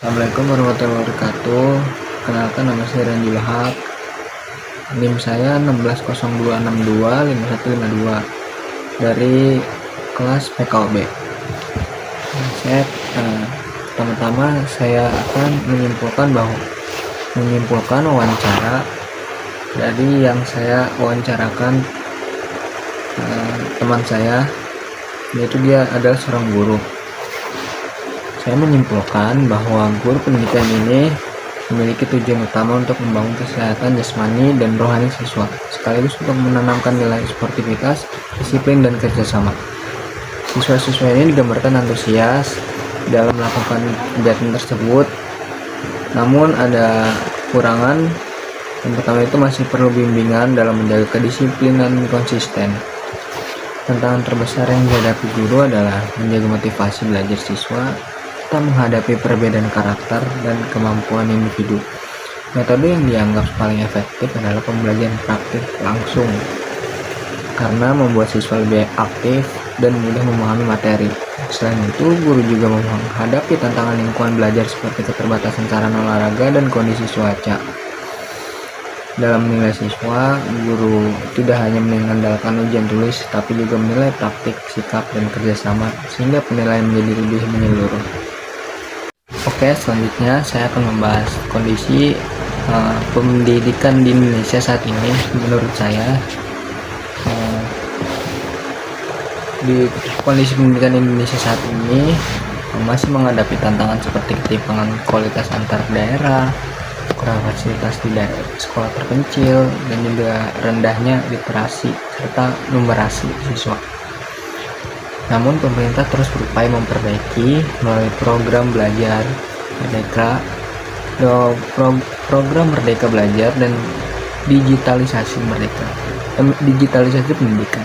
Assalamualaikum warahmatullahi wabarakatuh. Kenalkan, nama saya Randy Wahab. NIM saya 1602625152 dari kelas PKOB. Pertama-tama saya akan menyimpulkan wawancara dari yang saya wawancarakan teman saya, yaitu dia adalah seorang guru. Saya menyimpulkan bahwa guru pendidikan ini memiliki tujuan utama untuk membangun kesehatan jasmani dan rohani siswa, sekaligus untuk menanamkan nilai sportivitas, disiplin, dan kerjasama. Siswa-siswa ini digambarkan antusias dalam melakukan kegiatan tersebut, namun ada kekurangan. Yang pertama itu masih perlu bimbingan dalam menjaga kedisiplinan konsisten. Tantangan terbesar yang dihadapi guru adalah menjaga motivasi belajar siswa serta menghadapi perbedaan karakter dan kemampuan individu. Metode yang dianggap paling efektif adalah pembelajaran praktik langsung, karena membuat siswa lebih aktif dan mudah memahami materi. Selain itu, guru juga menghadapi tantangan lingkungan belajar seperti keterbatasan sarana olahraga dan kondisi cuaca. Dalam menilai siswa, guru tidak hanya mengandalkan ujian tulis, tapi juga menilai praktik, sikap, dan kerjasama, sehingga penilaian menjadi lebih menyeluruh. Oke, selanjutnya saya akan membahas kondisi pendidikan di Indonesia saat ini. Menurut saya, di kondisi pendidikan Indonesia saat ini masih menghadapi tantangan seperti ketimpangan kualitas antar daerah, kurang fasilitas di sekolah terpencil, dan juga rendahnya literasi serta numerasi siswa. Namun pemerintah terus berupaya memperbaiki melalui program belajar Merdeka, program Merdeka Belajar, dan digitalisasi pendidikan.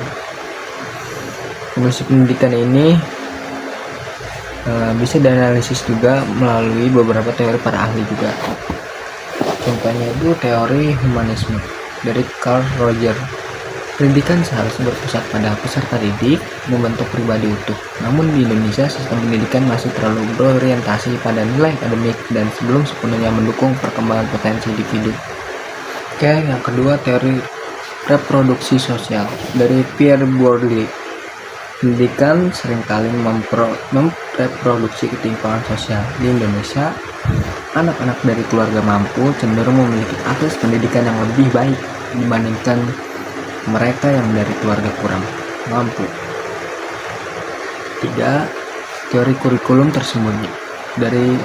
Kondisi pendidikan ini bisa dianalisis juga melalui beberapa teori para ahli juga. Contohnya itu teori humanisme dari Carl Rogers. Pendidikan seharusnya berpusat pada peserta didik, membentuk pribadi utuh. Namun di Indonesia, sistem pendidikan masih terlalu berorientasi pada nilai akademik dan belum sepenuhnya mendukung perkembangan potensi individu. Oke, yang kedua, teori reproduksi sosial dari Pierre Bourdieu. Pendidikan seringkali memreproduksi ketimpangan sosial. Di Indonesia, anak-anak dari keluarga mampu cenderung memiliki akses pendidikan yang lebih baik dibandingkan mereka yang dari keluarga kurang mampu. 3. Teori kurikulum tersembunyi dari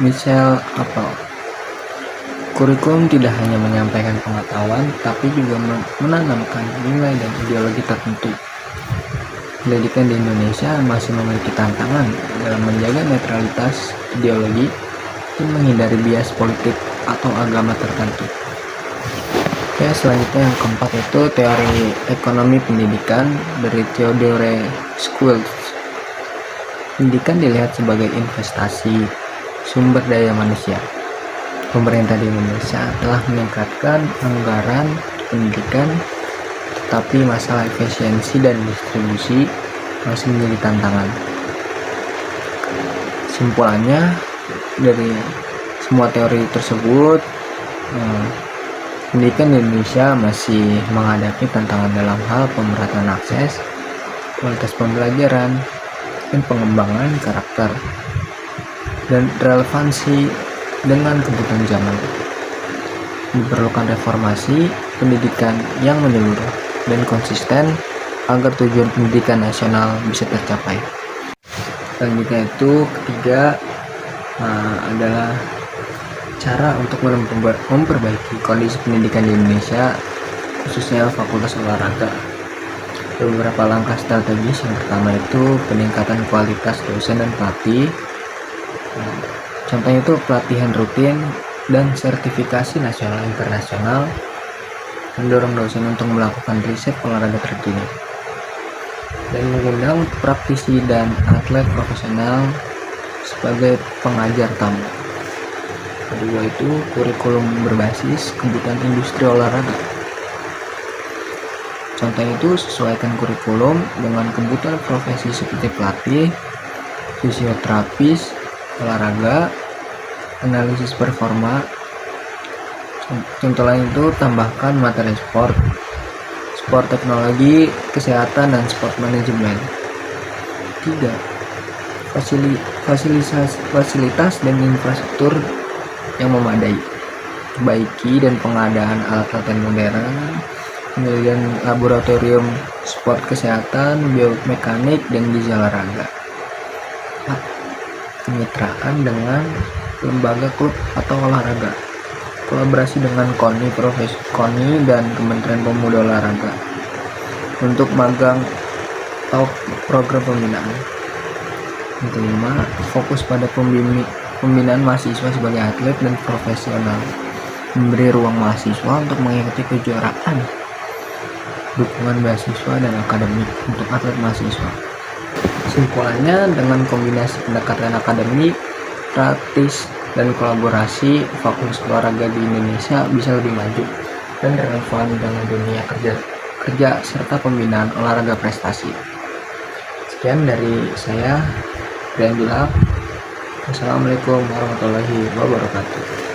Michel Appel. Kurikulum tidak hanya menyampaikan pengetahuan, tapi juga menanamkan nilai dan ideologi tertentu. Pendidikan di Indonesia masih memiliki tantangan dalam menjaga netralitas ideologi dan menghindari bias politik atau agama tertentu. Oke, selanjutnya yang keempat itu teori ekonomi pendidikan dari Theodore Schultz. Pendidikan dilihat sebagai investasi sumber daya manusia. Pemerintah di Indonesia telah meningkatkan anggaran pendidikan, tetapi masalah efisiensi dan distribusi masih menjadi tantangan. Simpulannya, dari semua teori tersebut, pendidikan di Indonesia masih menghadapi tantangan dalam hal pemerataan akses, kualitas pembelajaran, dan pengembangan karakter, dan relevansi dengan kebutuhan zaman. Diperlukan reformasi pendidikan yang menyeluruh dan konsisten agar tujuan pendidikan nasional bisa tercapai. Selanjutnya itu ketiga adalah cara untuk memperbaiki kondisi pendidikan di Indonesia, khususnya fakultas olahraga. Beberapa langkah strategis. Yang pertama itu peningkatan kualitas dosen dan pelatih. Contohnya itu pelatihan rutin dan sertifikasi nasional internasional, mendorong dosen untuk melakukan riset olahraga terkini, dan mengundang praktisi dan atlet profesional sebagai pengajar tamu. Kedua itu kurikulum berbasis kebutuhan industri olahraga. Contohnya itu sesuaikan kurikulum dengan kebutuhan profesi seperti pelatih, fisioterapis, olahraga, analisis performa. Contoh lain itu tambahkan materi sport teknologi, kesehatan, dan sport manajemen. 3. Fasilitas dan infrastruktur yang memadai. Perbaiki dan pengadaan alat-alat modern, kemudian laboratorium sport kesehatan, biomekanik, dan gizi olahraga. 4. Kemitraan dengan lembaga klub atau olahraga. Kolaborasi dengan KONI dan Kementerian Pemuda Olahraga untuk magang atau program pembinaan. Yang kelima, fokus pada pembinaan mahasiswa sebagai atlet dan profesional. Memberi ruang mahasiswa untuk mengikuti kejuaraan, dukungan beasiswa dan akademik untuk atlet mahasiswa. Kesimpulannya, dengan kombinasi pendekatan akademik, praktis, dan kolaborasi, fakultas olahraga di Indonesia bisa lebih maju dan relevan dengan dunia kerja serta pembinaan olahraga prestasi. Sekian dari saya, Brian Bilal. Wassalamualaikum warahmatullahi wabarakatuh.